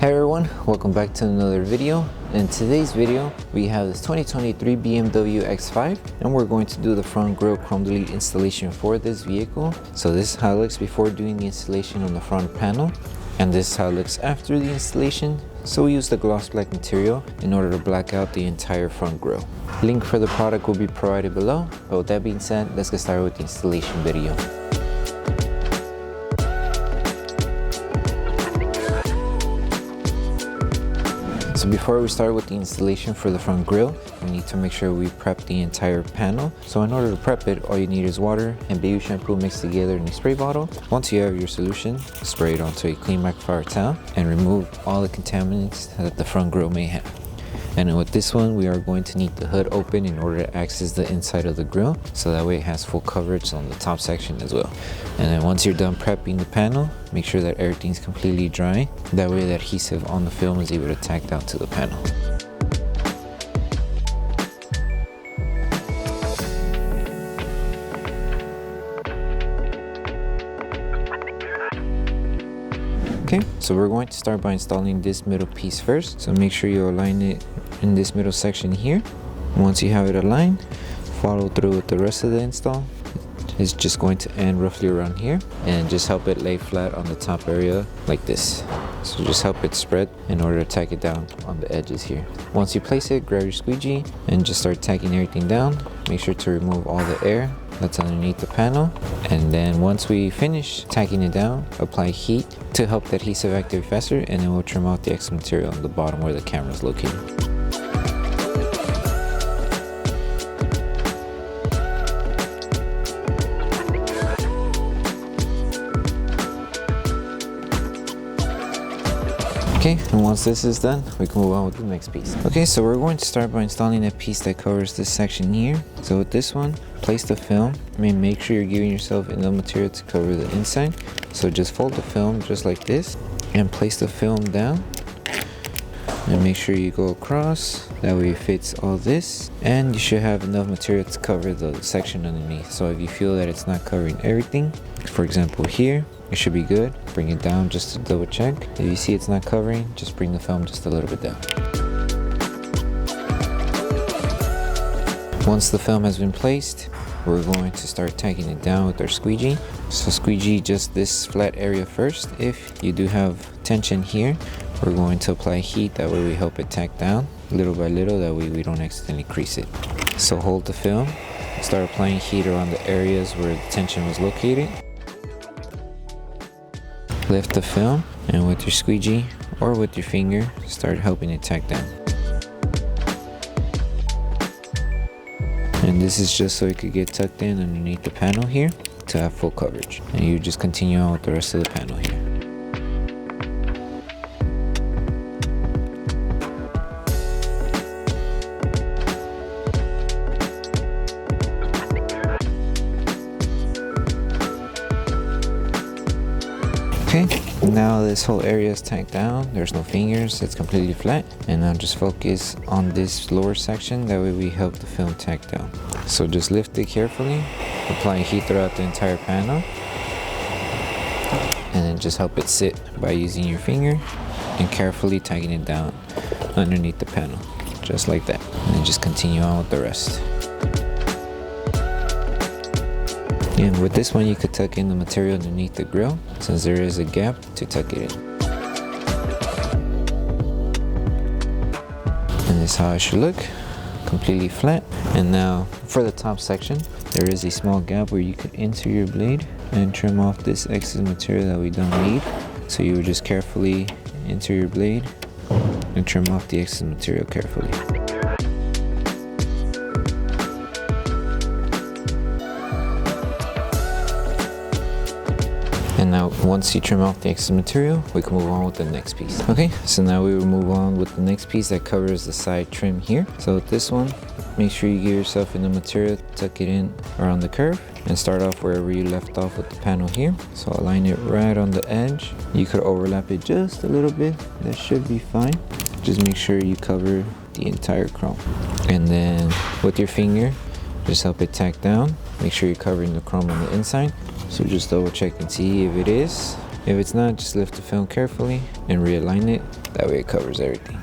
Hi everyone, welcome back to another video. In today's video, we have this 2023 BMW X5 and we're going to do the front grille chrome delete installation for this vehicle. So this is how it looks before doing the installation on the front panel, and this is how it looks after the installation. So we use the gloss black material in order to black out the entire front grille. Link for the product will be provided below, but with that being said, let's get started with the installation video. So before we start with the installation for the front grille, we need to make sure we prep the entire panel. So in order to prep it, all you need is water and baby shampoo mixed together in a spray bottle. Once you have your solution, spray it onto a clean microfiber towel and remove all the contaminants that the front grille may have. And with this one, we are going to need the hood open in order to access the inside of the grille, so that way it has full coverage on the top section as well. And then once you're done prepping the panel, make sure that everything's completely dry. That way the adhesive on the film is able to tack down to the panel. Okay, so we're going to start by installing this middle piece first. So make sure you align it in this middle section here. Once you have it aligned, follow through with the rest of the install. It's just going to end roughly around here, and just help it lay flat on the top area like this. So just help it spread in order to tack it down on the edges here. Once you place it, grab your squeegee and just start tacking everything down. Make sure to remove all the air that's underneath the panel, and then once we finish tacking it down, apply heat to help the adhesive activate faster, and then we'll trim out the excess material on the bottom where the camera is located. Okay, and once this is done, we can move on with the next piece. Okay, so we're going to start by installing a piece that covers this section here. So with this one, place the film. Make sure you're giving yourself enough material to cover the inside. So just fold the film just like this and place the film down. And make sure you go across, that way it fits all this. And you should have enough material to cover the section underneath. So if you feel that it's not covering everything, for example here, it should be good. Bring it down just to double check. If you see it's not covering, just bring the film just a little bit down. Once the film has been placed, we're going to start tacking it down with our squeegee. So squeegee just this flat area first. If you do have tension here, we're going to apply heat. That way we help it tack down little by little. That way we don't accidentally crease it. So hold the film, start applying heat around the areas where the tension was located. Lift the film, and with your squeegee or with your finger, start helping it tack down. And this is just so it could get tucked in underneath the panel here to have full coverage. And you just continue on with the rest of the panel here. Okay, now this whole area is tacked down. There's no fingers, it's completely flat. And now just focus on this lower section, that way we help the film tack down. So just lift it carefully, apply heat throughout the entire panel, and then just help it sit by using your finger and carefully tacking it down underneath the panel, just like that. And then just continue on with the rest. And with this one, you could tuck in the material underneath the grille, since there is a gap to tuck it in. And this is how it should look, completely flat. And now for the top section, there is a small gap where you could insert your blade and trim off this excess material that we don't need. So you would just carefully insert your blade and trim off the excess material carefully. And now once you trim off the excess material, we can move on with the next piece. Okay, so now we will move on with the next piece that covers the side trim here. So with this one, make sure you give yourself enough material, tuck it in around the curve, and start off wherever you left off with the panel here. So align it right on the edge. You could overlap it just a little bit, that should be fine. Just make sure you cover the entire chrome. And then with your finger, just help it tack down. Make sure you're covering the chrome on the inside. So just double check and see if it is. If it's not, just lift the film carefully and realign it. That way it covers everything.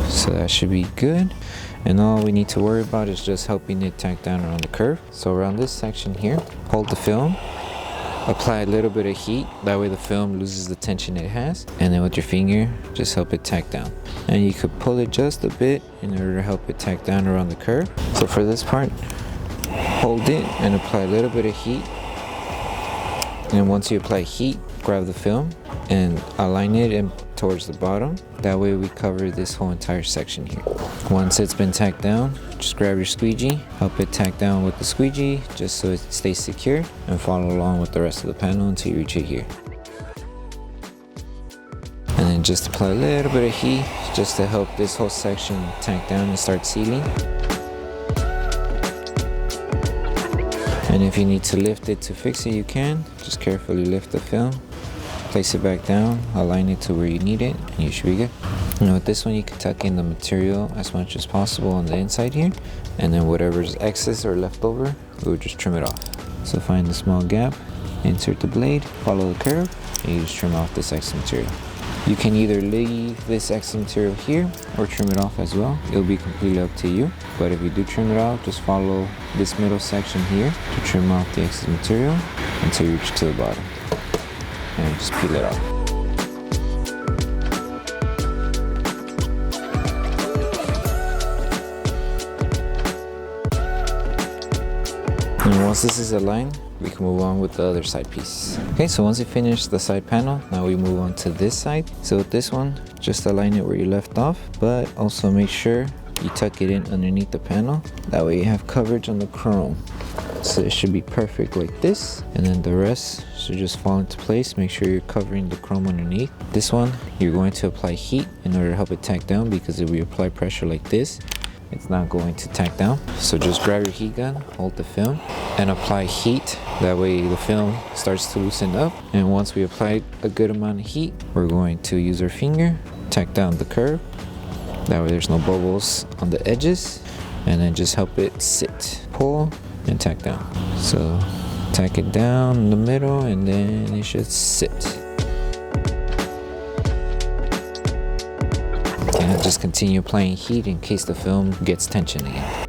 So that should be good. And all we need to worry about is just helping it tack down around the curve. So around this section here, hold the film, apply a little bit of heat. That way the film loses the tension it has. And then with your finger, just help it tack down. And you could pull it just a bit in order to help it tack down around the curve. So for this part, hold it and apply a little bit of heat. And once you apply heat, grab the film and align it in towards the bottom. That way we cover this whole entire section here. Once it's been tacked down, just grab your squeegee, help it tack down with the squeegee just so it stays secure, and follow along with the rest of the panel until you reach it here. And then just apply a little bit of heat just to help this whole section tack down and start sealing. And if you need to lift it to fix it, you can. Just carefully lift the film, place it back down, align it to where you need it, and you should be good. And with this one, you can tuck in the material as much as possible on the inside here, and then whatever's excess or left over, we'll just trim it off. So find the small gap, insert the blade, follow the curve, and you just trim off this excess material. You can either leave this excess material here or trim it off as well. It'll be completely up to you. But if you do trim it off, just follow this middle section here to trim off the excess material until you reach to the bottom. And just peel it off. And once this is aligned, we can move on with the other side piece. Okay, so once you finish the side panel, now we move on to this side. So with this one, just align it where you left off, but also make sure you tuck it in underneath the panel. That way you have coverage on the chrome. So it should be perfect like this, and then the rest should just fall into place. Make sure you're covering the chrome underneath. This one, you're going to apply heat in order to help it tack down, because if we apply pressure like this, it's not going to tack down. So just grab your heat gun, hold the film, and apply heat. That way the film starts to loosen up. And once we apply a good amount of heat, we're going to use our finger, tack down the curve. That way there's no bubbles on the edges, and then just help it sit. Pull and tack down. So tack it down in the middle, and then it should sit. And just continue applying heat in case the film gets tension again.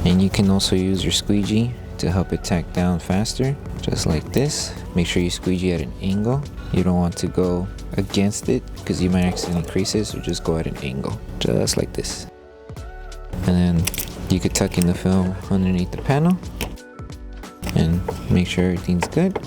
And you can also use your squeegee to help it tack down faster, just like this. Make sure you squeegee at an angle. You don't want to go against it because you might accidentally crease it, so just go at an angle, just like this. And then you could tuck in the film underneath the panel and make sure everything's good.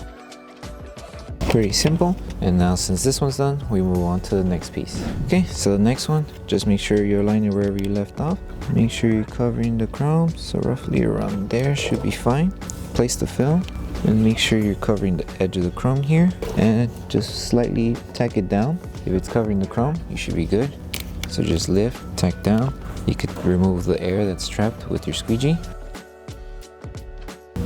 Pretty simple. And now since this one's done, we move on to the next piece. Okay, so the next one, just make sure you align it wherever you left off. Make sure you're covering the chrome, so roughly around there should be fine. Place the film and make sure you're covering the edge of the chrome here, and just slightly tack it down. If it's covering the chrome, you should be good. So just lift, tack down. You could remove the air that's trapped with your squeegee.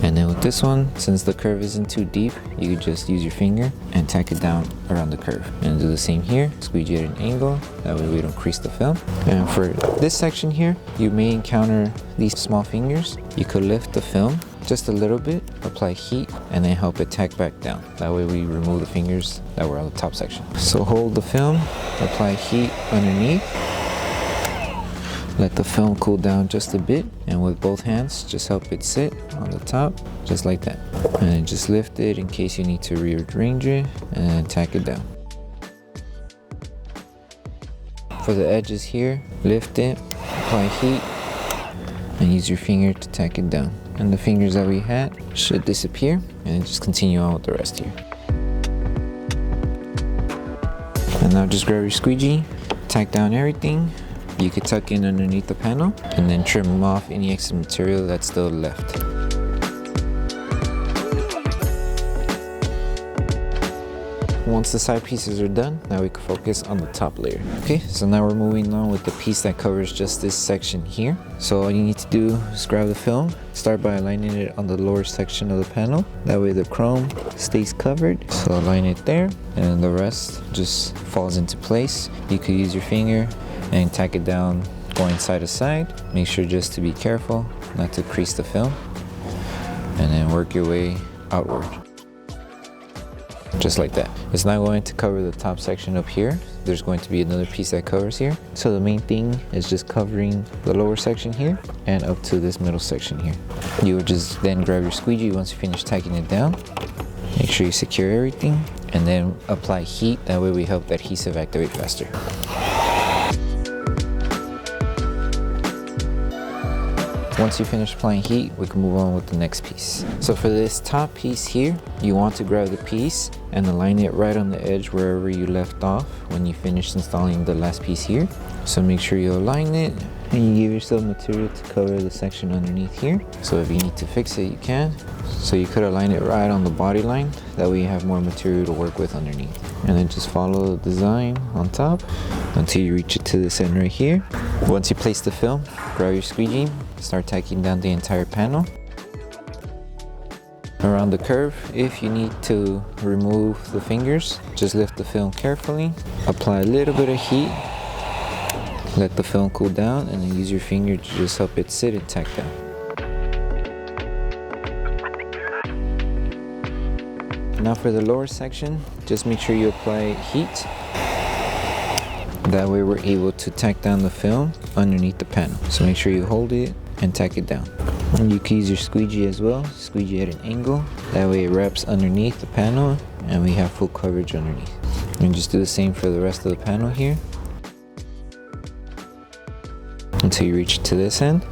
And then with this one, since the curve isn't too deep, you could just use your finger and tack it down around the curve. And do the same here, squeegee at an angle, that way we don't crease the film. And for this section here, you may encounter these small fingers. You could lift the film just a little bit, apply heat, and then help it tack back down. That way we remove the fingers that were on the top section. So hold the film, apply heat underneath. Let the film cool down just a bit, and with both hands, just help it sit on the top, just like that. And then just lift it in case you need to rearrange it, and then tack it down. For the edges here, lift it, apply heat, and use your finger to tack it down. And the fingers that we had should disappear, and just continue on with the rest here. And now just grab your squeegee, tack down everything. You could tuck in underneath the panel and then trim off any extra material that's still left. Once the side pieces are done, now we can focus on the top layer. Okay, so now we're moving on with the piece that covers just this section here. So all you need to do is grab the film, start by aligning it on the lower section of the panel. That way the chrome stays covered. So align it there, and the rest just falls into place. You could use your finger and tack it down going side to side. Make sure just to be careful not to crease the film. and then work your way outward. Just like that. It's not going to cover the top section up here. There's going to be another piece that covers here. So the main thing is just covering the lower section here and up to this middle section here. You would just then grab your squeegee once you finish tacking it down. Make sure you secure everything and then apply heat. That way we help the adhesive activate faster. Once you finish applying heat, we can move on with the next piece. So for this top piece here, you want to grab the piece and align it right on the edge wherever you left off when you finished installing the last piece here. So make sure you align it and you give yourself material to cover the section underneath here. So if you need to fix it, you can. So you could align it right on the body line. That way you have more material to work with underneath. And then just follow the design on top until you reach it to this end right here. Once you place the film, grab your squeegee, start tacking down the entire panel. Around the curve, if you need to remove the fingers, just lift the film carefully, apply a little bit of heat, let the film cool down, and then use your finger to just help it sit and tack down. Now for the lower section, just make sure you apply heat. That way we're able to tack down the film underneath the panel. So make sure you hold it and tack it down. And you can use your squeegee as well, squeegee at an angle. That way it wraps underneath the panel and we have full coverage underneath. And just do the same for the rest of the panel here until you reach to this end.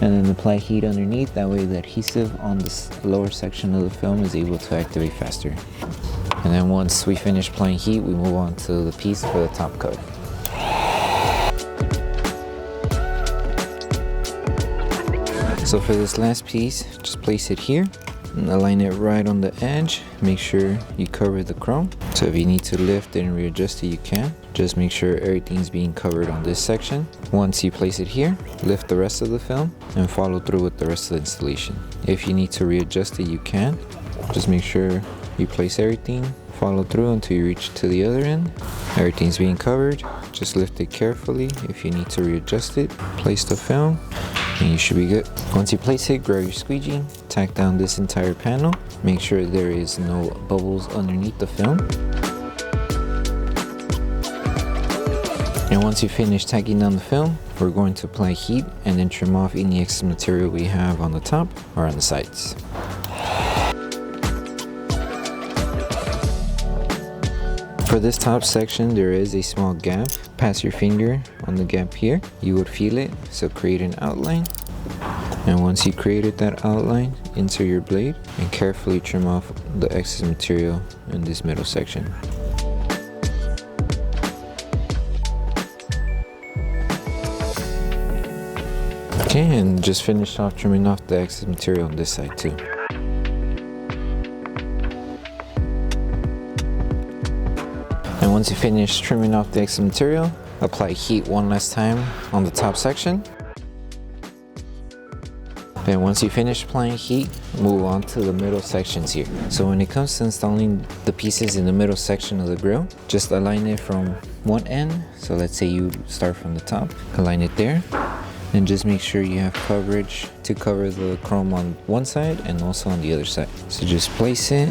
And then apply heat underneath. That way the adhesive on this lower section of the film is able to activate faster. And then once we finish applying heat, we move on to the piece for the top coat. So for this last piece, just place it here and align it right on the edge. Make sure you cover the chrome. So if you need to lift it and readjust it, you can. Just make sure everything's being covered on this section. Once you place it here, lift the rest of the film and follow through with the rest of the installation. If you need to readjust it, you can. Just make sure you place everything, follow through until you reach to the other end. Everything's being covered. Just lift it carefully. If you need to readjust it, place the film and you should be good. Once you place it, grab your squeegee, tack down this entire panel. Make sure there is no bubbles underneath the film. And once you finish tacking down the film, we're going to apply heat and then trim off any excess material we have on the top or on the sides. For this top section, there is a small gap. Pass your finger on the gap here. You would feel it, so create an outline. And once you created that outline, insert your blade and carefully trim off the excess material in this middle section. Okay, and just finish off trimming off the excess material on this side too. And once you finish trimming off the excess material, apply heat one last time on the top section. Then once you finish applying heat, move on to the middle sections here. So when it comes to installing the pieces in the middle section of the grill, just align it from one end. So let's say you start from the top, align it there. And just make sure you have coverage to cover the chrome on one side and also on the other side. So just place it,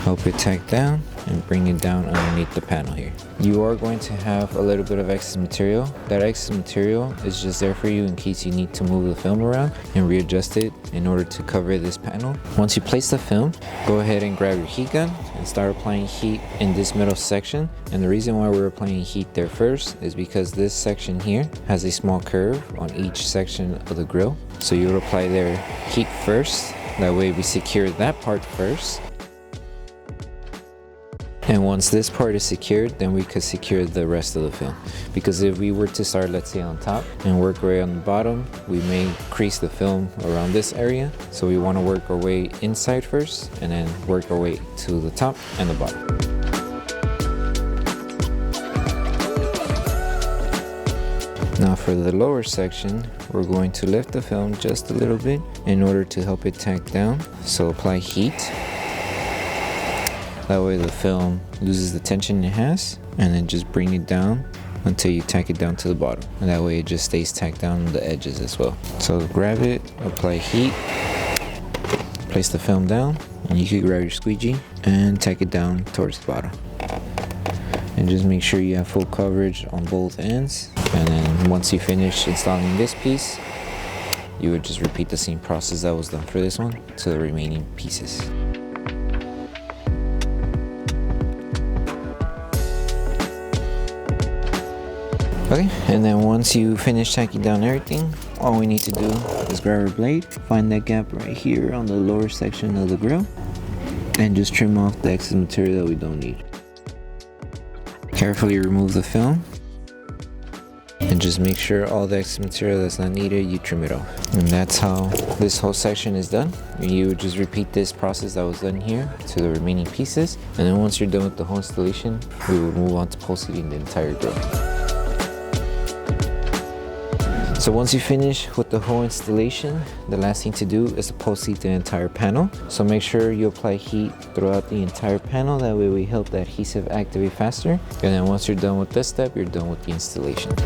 help it tack down, and bring it down underneath the panel here. You are going to have a little bit of excess material. That excess material is just there for you in case you need to move the film around and readjust it in order to cover this panel. Once you place the film, go ahead and grab your heat gun and start applying heat in this middle section. And the reason why we're applying heat there first is because this section here has a small curve on each section of the grill. So you would apply their heat first. That way we secure that part first. And once this part is secured, then we could secure the rest of the film. Because if we were to start, let's say on top and work right on the bottom, we may crease the film around this area. So we want to work our way inside first and then work our way to the top and the bottom. Now for the lower section, we're going to lift the film just a little bit in order to help it tack down. So apply heat. That way the film loses the tension it has, and then just bring it down until you tack it down to the bottom. And that way it just stays tacked down on the edges as well. So grab it, apply heat, Place the film down, and you can grab your squeegee and tack it down towards the bottom. And just make sure you have full coverage on both ends. And then once you finish installing this piece, you would just repeat the same process that was done for this one to the remaining pieces. Okay, and then once you finish tacking down everything, all we need to do is grab our blade, find that gap right here on the lower section of the grill, and just trim off the excess material that we don't need. Carefully remove the film, and just make sure all the excess material that's not needed, you trim it off. And that's how this whole section is done. You would just repeat this process that was done here to the remaining pieces, and then once you're done with the whole installation, we will move on to pole seating the entire grill. So once you finish with the whole installation, the last thing to do is to pole seat the entire panel. So make sure you apply heat throughout the entire panel, that way we help the adhesive activate faster. And then once you're done with this step, you're done with the installation.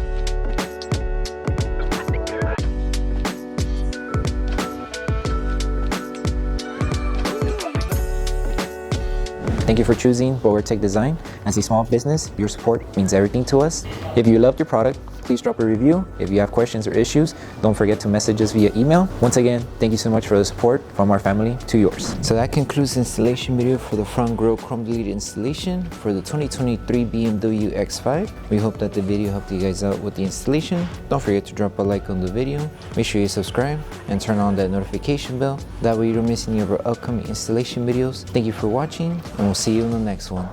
Thank you for choosing Bogar Tech Design. As a small business, your support means everything to us. If you loved your product, please drop a review. If you have questions or issues, don't forget to message us via email. Once again, thank you so much for the support from our family to yours. So that concludes the installation video for the front grille chrome delete installation for the 2023 BMW X5. We hope that the video helped you guys out with the installation. Don't forget to drop a like on the video. Make sure you subscribe and turn on that notification bell. That way you don't miss any of our upcoming installation videos. Thank you for watching, and we'll see you in the next one.